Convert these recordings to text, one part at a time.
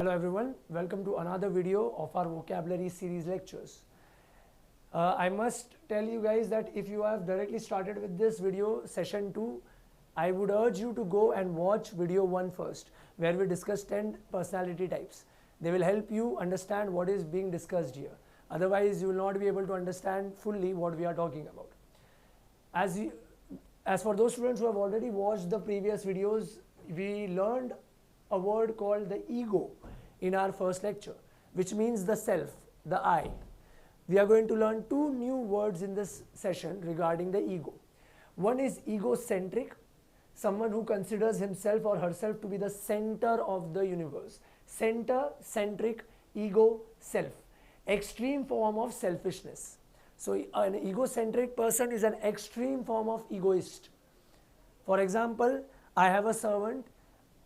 Hello everyone, welcome to another video of our vocabulary series lectures. I must tell you guys that if you have directly started with this video session 2, I would urge you to go and watch video 1 first, where we discuss 10 personality types. They will help you understand what is being discussed here. Otherwise, you will not be able to understand fully what we are talking about. As for those students who have already watched the previous videos, we learned a word called the ego in our first lecture, which means the self, the I. We are going to learn 2 new words in this session regarding the ego. One is egocentric, someone who considers himself or herself to be the center of the universe. Center, centric, ego, self. Extreme form of selfishness. So an egocentric person is an extreme form of egoist. For example, I have a servant.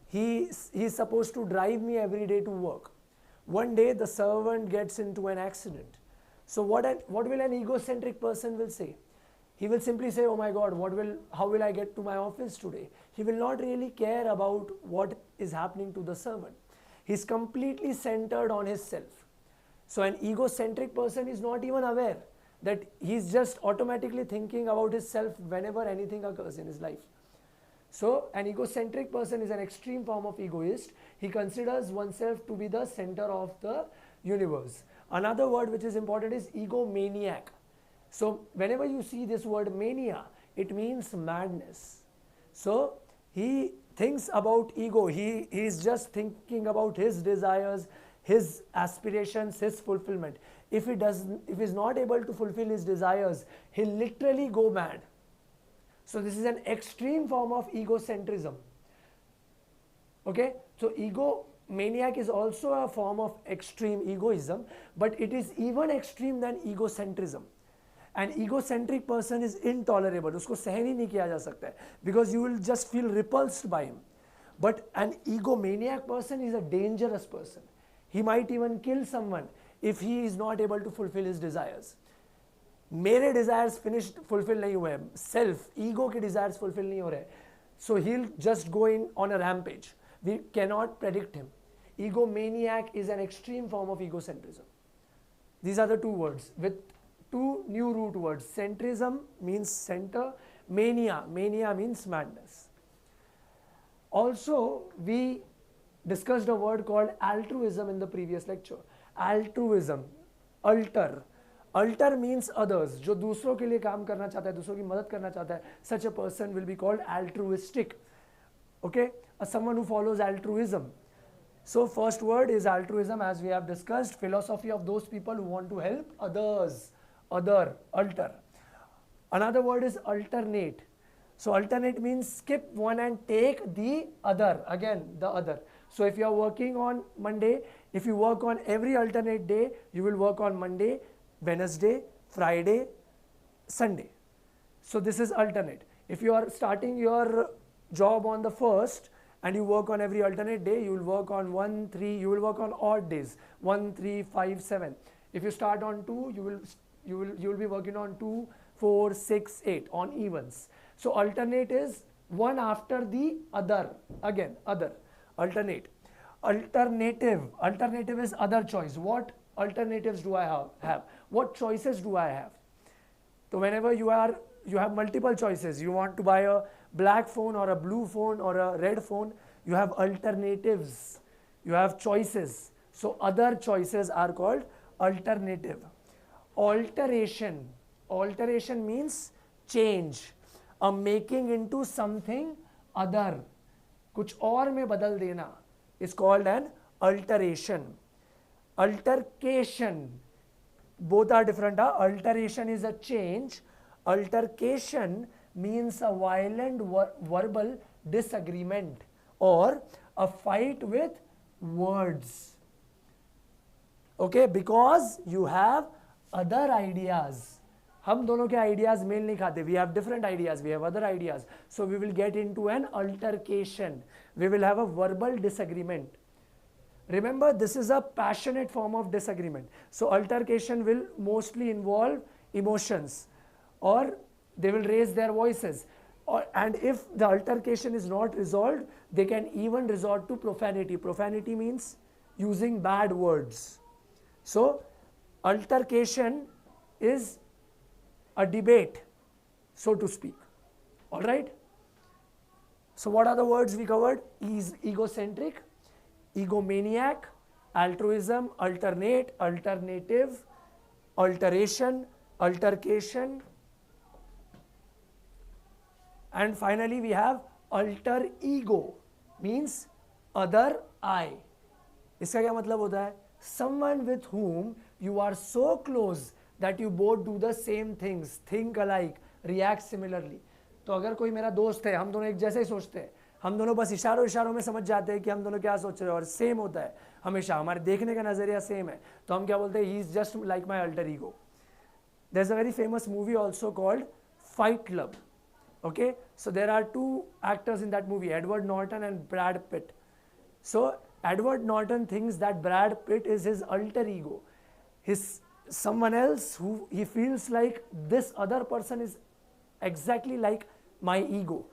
He is supposed to drive me every day to work. One day the servant gets into an accident. So what will an egocentric person will say? He will simply say, oh my God, how will I get to my office today? He will not really care about what is happening to the servant. He is completely centered on his self. So an egocentric person is not even aware that he is just automatically thinking about his self whenever anything occurs in his life. So an egocentric person is an extreme form of egoist. He considers oneself to be the center of the universe. Another word which is important is egomaniac. So whenever you see this word mania, it means madness. So he thinks about ego. He is just thinking about his desires, his aspirations, his fulfillment. If he is not able to fulfill his desires, he'll literally go mad. So this is an extreme form of egocentrism. Okay, so egomaniac is also a form of extreme egoism, but it is even extreme than egocentrism. An egocentric person is intolerable. उसको सहन ही नहीं किया जा सकता है, because you will just feel repulsed by him. But an egomaniac person is a dangerous person. He might even kill someone if he is not able to fulfill his desires. मेरे desires fulfill नहीं हुए, self ego के desires fulfill नहीं हो रहे, so he will just go in on a rampage. We can not predict him. Egomaniac is an extreme form of egocentrism. These are the 2 words with 2 new root words. Centrism means center, mania means madness. Also, we discussed a word called altruism in the previous lecture. Altruism, alter means others. जो दूसरों के लिए काम करना चाहता है, दूसरों की मदद करना चाहता है, such a person will be called altruistic. Okay, someone who follows altruism. So first word is altruism, as we have discussed. Philosophy of those people who want to help others. Alter. Another word is alternate. So alternate means skip one and take the other. Again, the other. So if you are working on Monday, if you work on every alternate day, you will work on Monday, Wednesday, Friday, Sunday. So this is alternate. If you are starting your job on the 1st and you work on every alternate day, you will work on 1, 3, you will work on odd days, 1, 3, 5, 7. If you start on 2, you will be working on 2, 4, 6, 8 on evens. So alternate is one after the other. Again, other. Alternate. Alternative is other choice. What alternatives do I have? What choices do I have? So whenever you have multiple choices, you want to buy a black phone or a blue phone or a red phone, you have alternatives, you have choices. So other choices are called alternative. Alteration means change, a making into something other. कुछ और में बदल देना is called an alteration. Altercation, both are different. Alteration is a change. Altercation means a violent verbal disagreement or a fight with words. Okay, because you have other ideas. हम दोनों के ideas mail नहीं खाते. We have different ideas. We have other ideas. So we will get into an altercation. We will have a verbal disagreement. Remember, this is a passionate form of disagreement. So altercation will mostly involve emotions, or they will raise their voices. And if the altercation is not resolved, they can even resort to profanity. Profanity means using bad words. So altercation is a debate, so to speak. All right. So what are the words we covered? Is egocentric, egomaniac, altruism, alternate, alternative, alteration, altercation, and finally we have alter ego, means other I. इसका क्या मतलब होता है? Someone with whom you are so close that you both do the same things, think alike, react similarly. तो अगर कोई मेरा दोस्त है, हम दोनों एक जैसे ही सोचते हैं, हम दोनों बस इशारों इशारों में समझ जाते हैं कि हम दोनों क्या सोच रहे हैं और सेम होता है हमेशा, हमारे देखने का नजरिया सेम है, तो हम क्या बोलते हैं? He is just like my alter ego. There is a very famous movie also called fight club. Okay, so there are two actors in that movie, Edward Norton and Brad Pitt. So Edward Norton thinks that Brad Pitt is his alter ego, his someone else who he feels like this other person is exactly like my ego,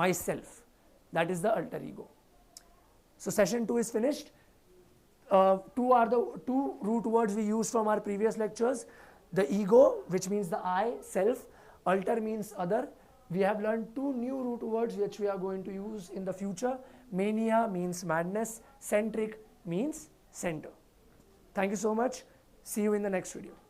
myself. That is the alter ego. So session 2 is finished. Two are the two root words we used from our previous lectures. The ego, which means the I, self. Alter means other. We have learned two new root words which we are going to use in the future. Mania means madness. Centric means center. Thank you so much. See you in the next video.